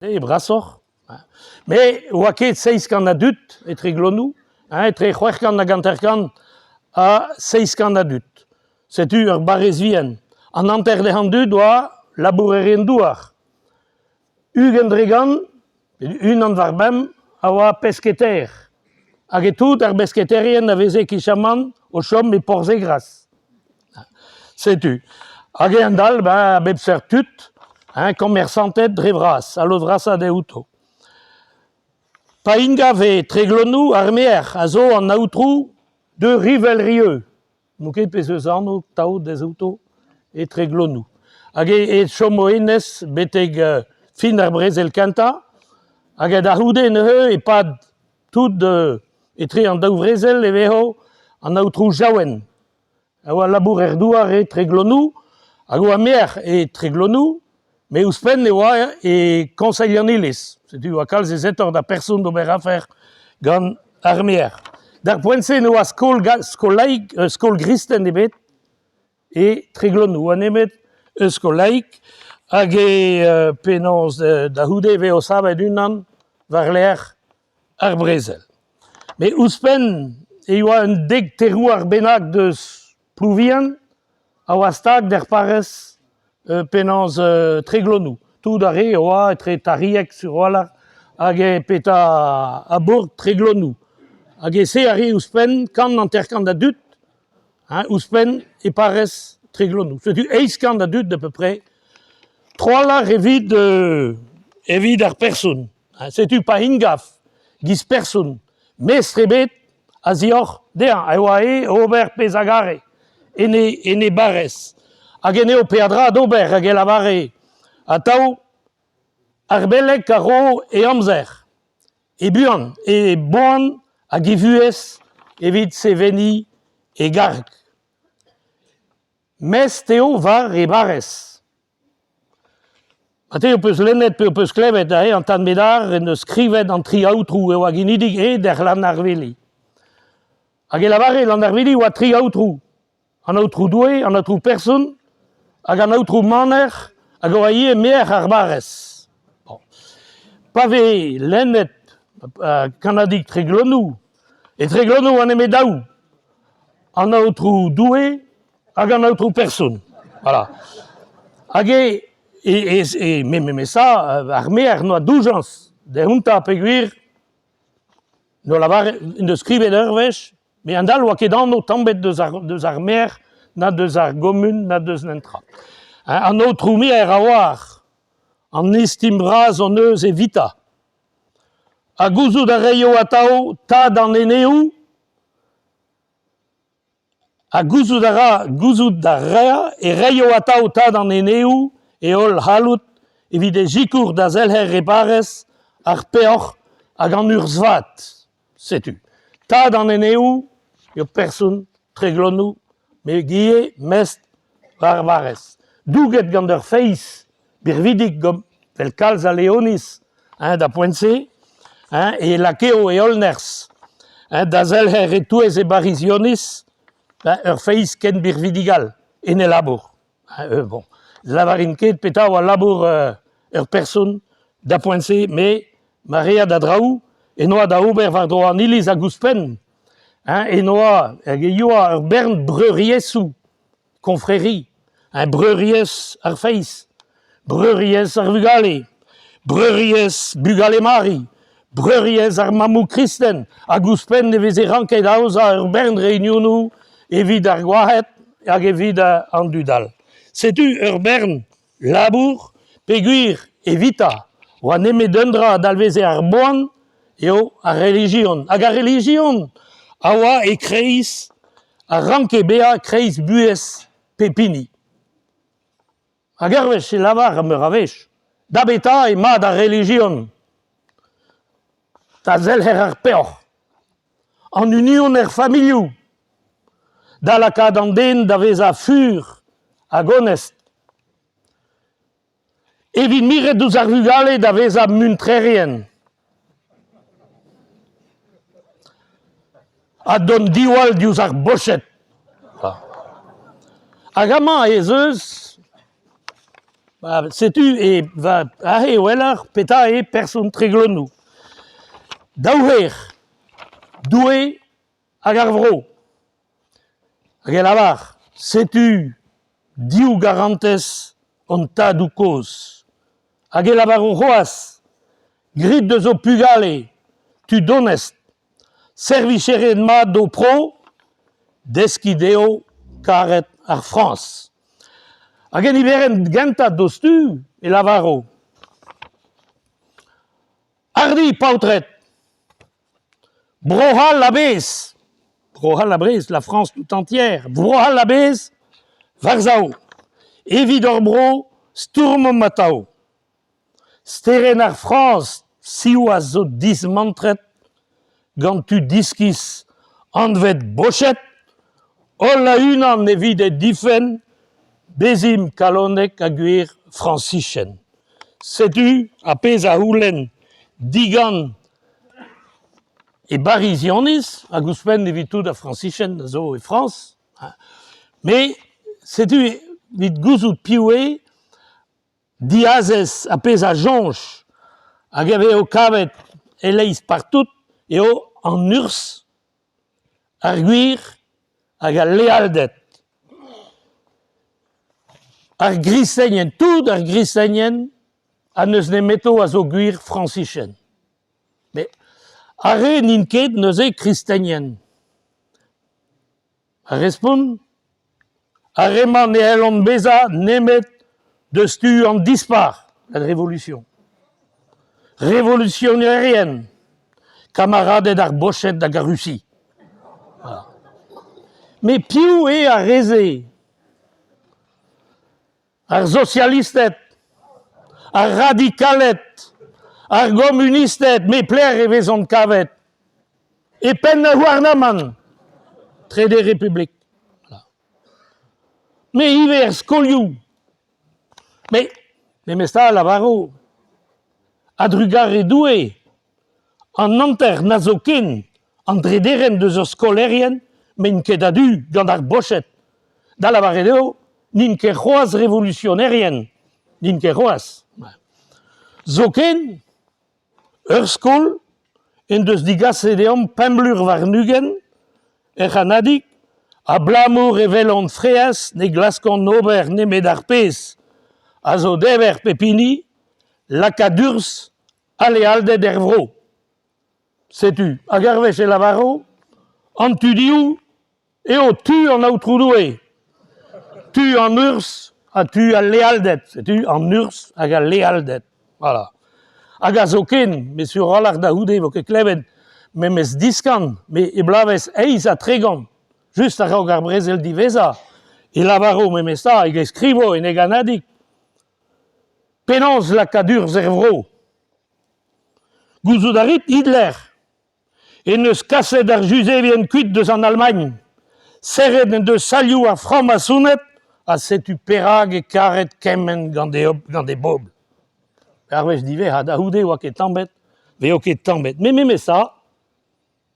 Et brassor. Mais waket 6 kan adut, etre glonou, etre c'hwech kan na ganterkan a 6 kan adut. Setu ur barrez vien. An anter de handu doa labourerien douar. Ugen dregan, un an varbem, a oa pesketer. Hag e tout ar pesketerien a veze kichaman o chom e porze gras. Setu. Hag e an dal, a bep tut, commerçantet dre vras, a lo vras a de outo. Pa ingav e treglonou ar mer a zo an aoutrou de rivelrieux. Nou ket pe eus anno taout des outo e treglonou. Hag e chomo enez beteg fin ar brezel kenta, hag e da houde neuze e pad tout etre an daou vrezel e veho an aoutrou jaouen. A oa labour er douar e treglonou, hag oa mer e treglonou, me ouspenn e oa e konseil an iliz. Setu oa kalz e zetor da person d'ober afer gant ar mer. Dar poent-se ne oa skol gristen ebet e treglonou. An emet skol laik hag e penaos da houde veo savet unan war l'er ar brezel. Me ouspenn e oa un deg terouar bennak deus plouvian a oa stag der parez penaos treglonou. Tout are oa etre tariek sur oalar hag e peta a bourg treglonou. Hag e se are ouspenn kan an terkan da dut, ouspenn e parez treglonou. Setu eiz kan da dut de peu près, troalar evit ar person. Setu pa ingaf, giz person, mestre ebet a zior dean, a oa ober pez agare, ene barez. Hag ene o peadra d'ober hag e lavare a tao ar belek a ro e amzer. E buan, e boan hag e vuez evit seveni e garg. Mes teo var e barez. Mate o peus lennet pe o peus klevet an tan medar en eus skrivet an tri aoutrou e oa ginidig der lan ar veli. Hag e lavare lan ar veli oa tri aoutrou. An aoutrou doue, an aoutrou person, hag an aoutrou maner, hag oa ie mer ar barez. Bon. Pa ve lennet kanadik treglonou, e treglonou an eme daou, an aoutrou doue, hag an aoutrou person. Voilà. Hag me sa, ar mer noa doujans, de hunta peguir, no lavare, ne skrivet ur vech, me an dal oa ket anno tambet deus ar mer, na deus ar gomun, na deus nentra. An aoutrou mer a oar, an estim braz an eus e vita. A gouzout a reio a tao, tad an eneou, a gouzout a rea, e reio a tao tad an eneou, e ol halout, evit e jikour da zelher e parez, ar peoc'h hag an ur zvat. Setu. Tad an eneou, eo person treglonou, me gie mest war barez. Douget gant ur feiz, birvidik gom vel kalz a leonis, da poent-se, e lakeo e olners, da zelher e touez e barizionis, ur feiz ken birvidigal, en e labour. Bon, lavarin ket peta oa labour ur person da poent-se, me marea da draou, e noa da ober war dro an iliz a gouspenn, e noa, hag e yoa ur bern breuriezou, konfreri, breuriez ar feiz, breuriez ar vugale, breuriez bugale mari, breuriez ar mamou kristen, a gouspenn e veze ranket aoza ur bern reunionou evit ar gwahet hag evit an dudal. Setu ur bern labour, peguir evita, oa neme dendra dalveze ar boan, eo a religion. Hag a religion a oa e kreiz, a ranke bea kreiz buez pepini. Hag ar vech e lavar am ur a vech. Da beta e mat a religion. Da zelher ar peoc'h. An union er familiou. Da lakad an den da veza fur hag onest. Evit miret douz ar vugale da veza muntrerien. A don diwall diouz ar bochet. Hag ama ez eus Sais-tu, et va, weller, peta et personne tréglonou. Dauher, doué, agarvro. Agelavar, sais-tu, diou garantes, on ta du cause. Agelavar roas, grit de zo pugale, tu donest, servicere ma do pro, desquideo, caret ar France. Hagen iveren genta dostu et lavaro. Hardi pautret. Brohal labès. Brohal labès, la France tout entière. Brohal labès, Varzao. Evidor bro, Sturm matao. Steren ar France, siwa zo dismantret, gant tu diskis anvet bochet, olla unan evide difen, bezim kalonek aguir francichen. Sais-tu, a pez a houlen, digan et barisionis, a gouspen evitud a francichen, zo e France. Mais, sais-tu, vit gouzout pioué, diazes a pez a jonch, a gave o kavet eleis partout, et o en urs, ar guir, hag a lealdet. Ar grisenien, tout ar grisenien, a neus ne meto a zo guir francichen. Mais, are ninket neus e kristenien. A respon, are man e elon beza nemet de stu en dispar, la révolution. Révolutionnairienne, camarade d'ar bochet da Russie. Voilà. Mais piou e a reze, ar socialistet, ar radicalet, ar communistet, me pler e vezon kavet, e pen na warnaman, tre de république. Voilà. Mais hiver skoliou, mais mesta lavaro, adrugar e doué, an nanter nazokin, an drederen de zo skolerien, men ket adu gant ar bochet. Da la varedeo, nin ket c'hoaz révolutionnairien, nin ket c'hoaz. Zoken, ur skol, en deus digas edeom pemblur war nugen, anadik, a blamour e velon freas, ne glaskon ober ne med ar pez, a zo dever pepini, lakadurs, ale alde dervro. Sais-tu, a garvech e lavaro, an tu diou, eo tu en aotroudoué. Tu en urs, a tu a lealdet. Sais-tu, en urs, hag a lealdet. Voilà. Hag a zoken, mais sur rolar da houde, vo ket klevet, me mes diskan, me e blaves eiz a tregan, just a raog ar brezel diveza, e lavaro me mesta, eg eskrivo en eg anadik. Penons la kadur zervro. Gouzout Hitler, et neus kaset ar juzevien kuit deus an Allemagne, serret de saliou ar franc-maçonnet, a setu perag e karet kemen gant de bob. Ar wech dive, ha da houde oa ket tambet, veo ket tambet. Me ça,